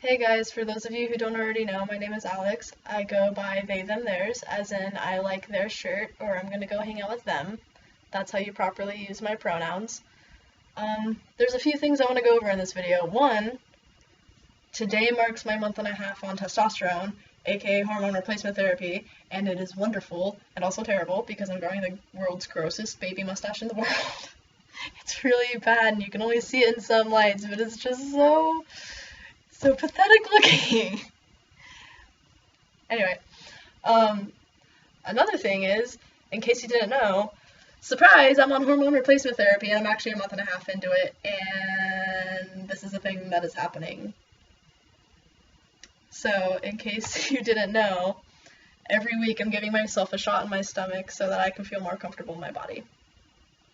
Hey guys, for those of you who don't already know, my name is Alex. I go by they, them, theirs, as in I like their shirt or I'm gonna go hang out with them. That's how you properly use my pronouns. There's a few things I want to go over in this video. One, today marks my month and a half on testosterone, aka hormone replacement therapy, and it is wonderful and also terrible because I'm growing the world's grossest baby mustache in the world. It's really bad and you can only see it in some lights, but it's just so pathetic looking. Anyway, another thing is, in case you didn't know, surprise, I'm on hormone replacement therapy and I'm actually a month and a half into it, and this is a thing that is happening. So, in case you didn't know, every week I'm giving myself a shot in my stomach so that I can feel more comfortable in my body.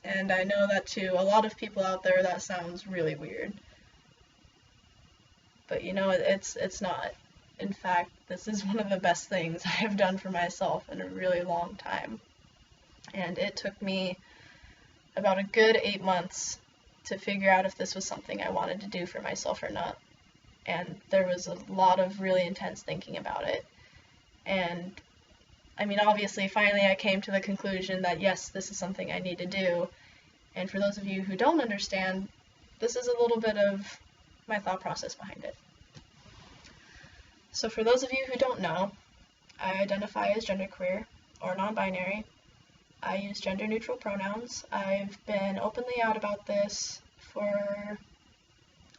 And I know that to a lot of people out there that sounds really weird. But you know, it's not. In fact, this is one of the best things I have done for myself in a really long time. And it took me about a good 8 months to figure out if this was something I wanted to do for myself or not. And there was a lot of really intense thinking about it. And I mean, obviously, finally I came to the conclusion that yes, this is something I need to do. And for those of you who don't understand, this is a little bit of my thought process behind it. So for those of you who don't know, I identify as genderqueer or non-binary. I use gender-neutral pronouns. I've been openly out about this for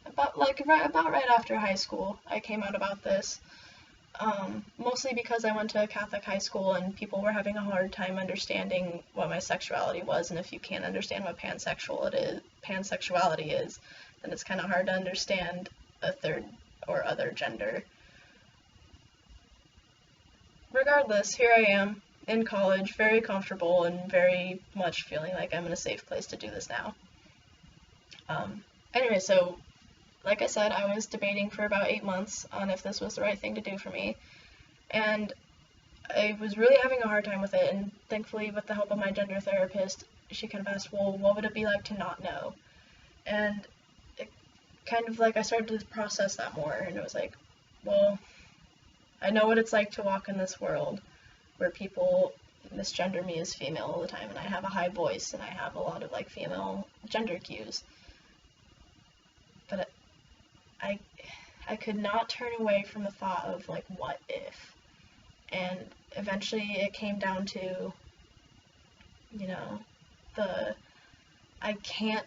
about right after high school. I came out about this, mostly because I went to a Catholic high school and people were having a hard time understanding what my sexuality was, and if you can't understand what pansexuality is, then it's kind of hard to understand a third or other gender. Regardless, here I am in college, very comfortable and very much feeling like I'm in a safe place to do this now. Anyway, so like I said, I was debating for about 8 months on if this was the right thing to do for me, and I was really having a hard time with it, and thankfully with the help of my gender therapist, she kind of asked, well, what would it be like to not know? And it kind of like I started to process that more, and it was like, well, I know what it's like to walk in this world where people misgender me as female all the time, and I have a high voice, and I have a lot of like female gender cues. But I could not turn away from the thought of like, what if? And eventually it came down to, you know, I can't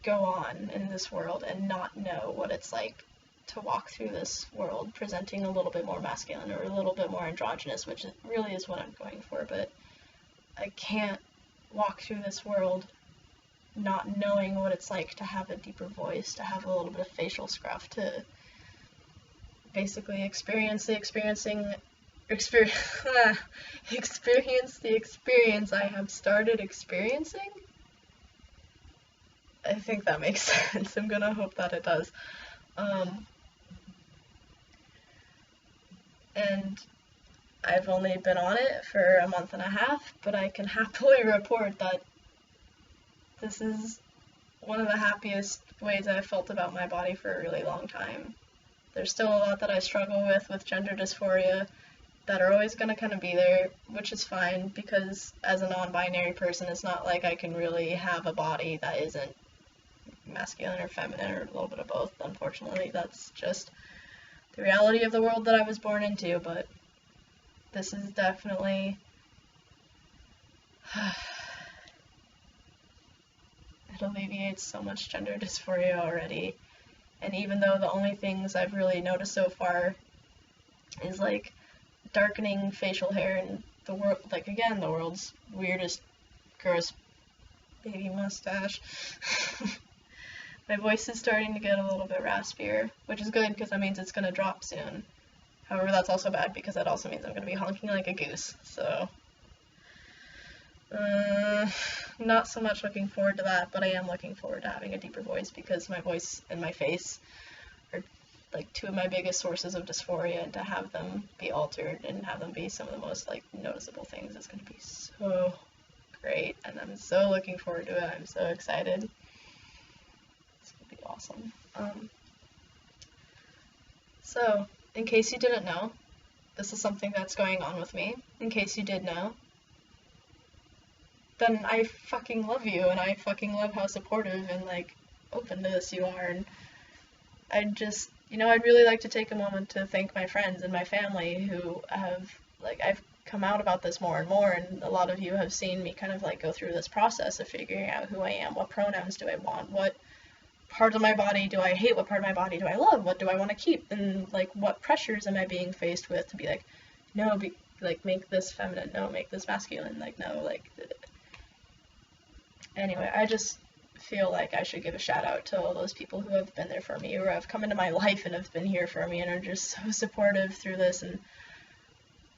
go on in this world and not know what it's like to walk through this world presenting a little bit more masculine or a little bit more androgynous, which really is what I'm going for, but I can't walk through this world not knowing what it's like to have a deeper voice, to have a little bit of facial scruff, to basically experience the experience I have started experiencing. I think that makes sense. I'm gonna hope that it does. And I've only been on it for a month and a half, but I can happily report that this is one of the happiest ways I've felt about my body for a really long time. There's still a lot that I struggle with gender dysphoria, that are always going to kind of be there, which is fine, because as a non-binary person, it's not like I can really have a body that isn't masculine or feminine or a little bit of both. Unfortunately, that's just the reality of the world that I was born into, but this is definitely it alleviates so much gender dysphoria already. And even though the only things I've really noticed so far is like darkening facial hair and the world, like again, the world's weirdest, gross baby mustache. My voice is starting to get a little bit raspier, which is good because that means it's going to drop soon. However, that's also bad because that also means I'm going to be honking like a goose, so not so much looking forward to that, but I am looking forward to having a deeper voice because my voice and my face are like two of my biggest sources of dysphoria, and to have them be altered and have them be some of the most like noticeable things is going to be so great, and I'm so looking forward to it. I'm so excited. It's going to be awesome. So, in case you didn't know, this is something that's going on with me. In case you did know, then I fucking love you, and I fucking love how supportive and, like, open to this you are, and I just, I'd really like to take a moment to thank my friends and my family who have, like, I've come out about this more and more, and a lot of you have seen me kind of, like, go through this process of figuring out who I am, what pronouns do I want, what part of my body do I hate, what part of my body do I love, what do I want to keep, and, like, what pressures am I being faced with to be like, no, like, make this feminine, no, make this masculine, like, no, like, anyway, I just feel like I should give a shout out to all those people who have been there for me, or have come into my life and have been here for me and are just so supportive through this, and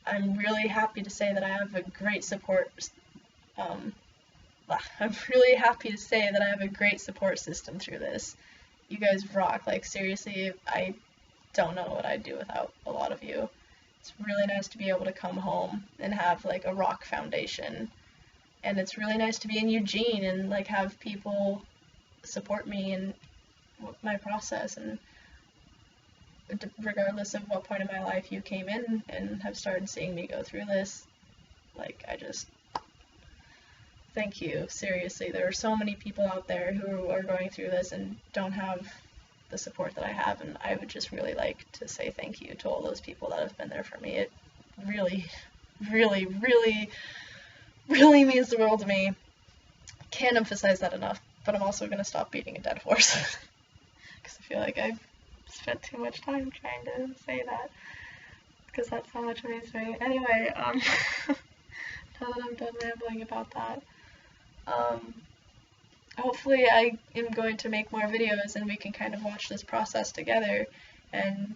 I'm really happy to say that I have a great support, I'm really happy to say that I have a great support system through this. You guys rock, like, seriously, I don't know what I'd do without a lot of you. It's really nice to be able to come home and have, like, a rock foundation. And it's really nice to be in Eugene and, like, have people support me in my process. And regardless of what point in my life you came in and have started seeing me go through this, like, I just thank you. Seriously, there are so many people out there who are going through this and don't have the support that I have, and I would just really like to say thank you to all those people that have been there for me. It really, really, really, really means the world to me. Can't emphasize that enough, but I'm also going to stop beating a dead horse because I feel like I've spent too much time trying to say that, because that's how much it means to me. Anyway, now that I'm done rambling about that, hopefully I am going to make more videos and we can kind of watch this process together, and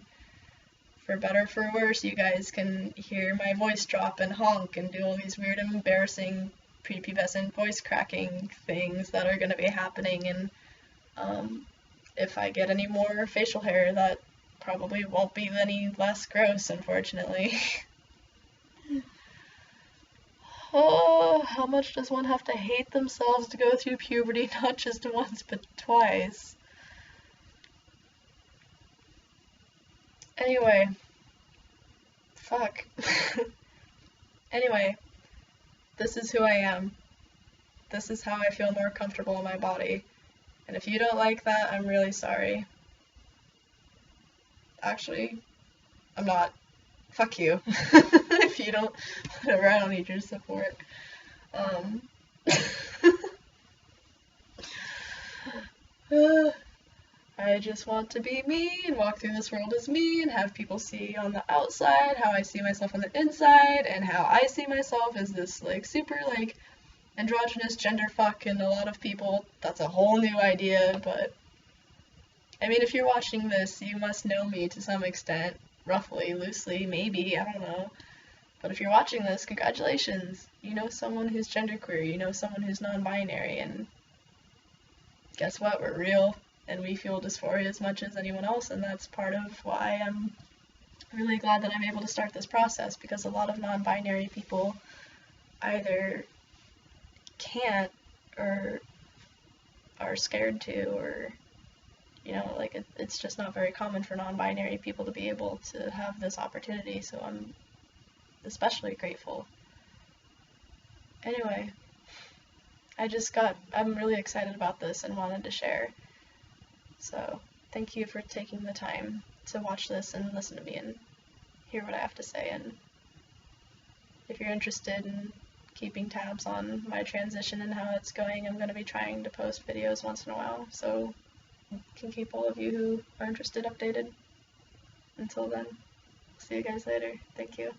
for better or for worse, you guys can hear my voice drop and honk and do all these weird, embarrassing, prepubescent voice cracking things that are going to be happening, and if I get any more facial hair, that probably won't be any less gross, unfortunately. Oh, how much does one have to hate themselves to go through puberty, not just once, but twice? Anyway. Fuck. Anyway, this is who I am. This is how I feel more comfortable in my body. And if you don't like that, I'm really sorry. Actually, I'm not. Fuck you. If you don't, whatever, I don't need your support. I just want to be me and walk through this world as me and have people see on the outside how I see myself on the inside, and how I see myself as this, like, super, like, androgynous gender fuck, and a lot of people, that's a whole new idea, but I mean, if you're watching this, you must know me to some extent, roughly, loosely, maybe, I don't know. But if you're watching this, congratulations. You know someone who's genderqueer, you know someone who's non-binary, and guess what? We're real, and we feel dysphoria as much as anyone else, and that's part of why I'm really glad that I'm able to start this process, because a lot of non-binary people either can't, or are scared to, or, like, it's just not very common for non-binary people to be able to have this opportunity, so I'm especially grateful. Anyway, I'm really excited about this and wanted to share. So, thank you for taking the time to watch this and listen to me and hear what I have to say. And if you're interested in keeping tabs on my transition and how it's going, I'm going to be trying to post videos once in a while, so I can keep all of you who are interested updated. Until then, see you guys later. Thank you.